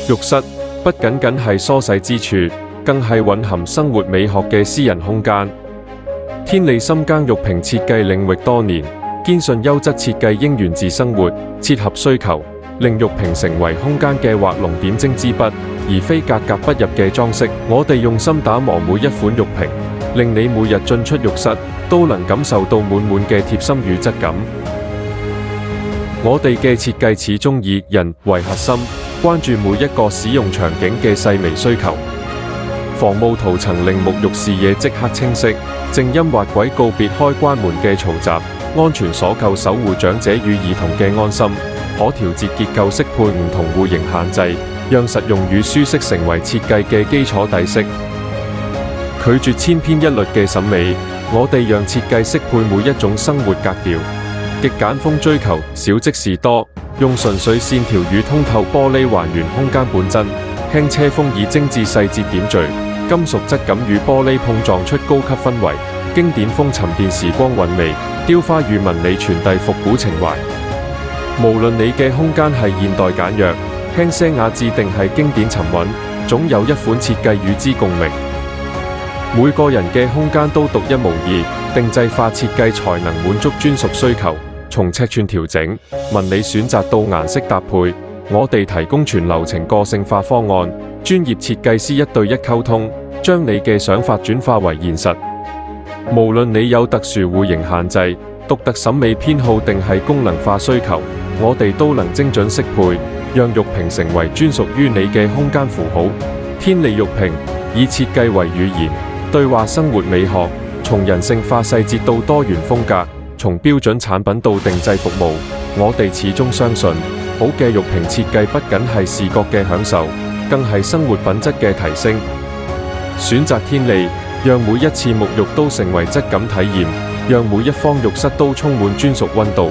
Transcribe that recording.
浴室不僅僅係梳洗之處，更係蘊含生活美學嘅私人空間。天利深耕玉屏設計領域多年，堅信優質設計應源自生活，切合需求，令玉屏成為空間嘅畫龍點睛之筆，而非格格不入嘅裝飾。我哋用心打磨每一款玉屏，令你每日進出浴室都能感受到滿滿嘅貼心與質感。我哋嘅設計始終以人為核心，關注每一個使用場景嘅細微需求。防霧塗層令沐浴視野即刻清晰，靜音滑軌告別開關門嘅嘈雜，安全鎖扣守護長者與兒童嘅安心。可調節結構適配唔同戶型限制，讓實用與舒適成為設計嘅基礎底色。拒絕千篇一律嘅審美，我哋讓設計適配每一種生活格調。極簡風追求少即是多，用純粹線條與通透玻璃還原空間本真。輕車風以精緻細節點綴，金屬質感與玻璃碰撞出高級氛圍。經典風沉澱時光韻味，雕花與紋理傳遞復古情懷。無論你嘅空間係現代簡約、輕些雅致定係經典沉穩，總有一款設計與之共鳴。每個人嘅空間都獨一無二，定製化設計才能滿足專屬需求。從尺寸調整、紋理選擇到顏色搭配，我哋提供全流程個性化方案，專業設計師一對一溝通，將你嘅想法轉化為現實。無論你有特殊戶型限制、獨特審美偏好定係功能化需求，我哋都能精準適配，讓玉屏成為專屬於你嘅空間符號。天利玉屏以設計為語言，對話生活美學，從人性化細節到多元風格，從標準產品到定製服務，我哋始終相信，好嘅玉屏設計不僅係視覺嘅享受，更係生活品質嘅提升。選擇天利，讓每一次沐浴都成為質感體驗，讓每一方浴室都充滿專屬溫度。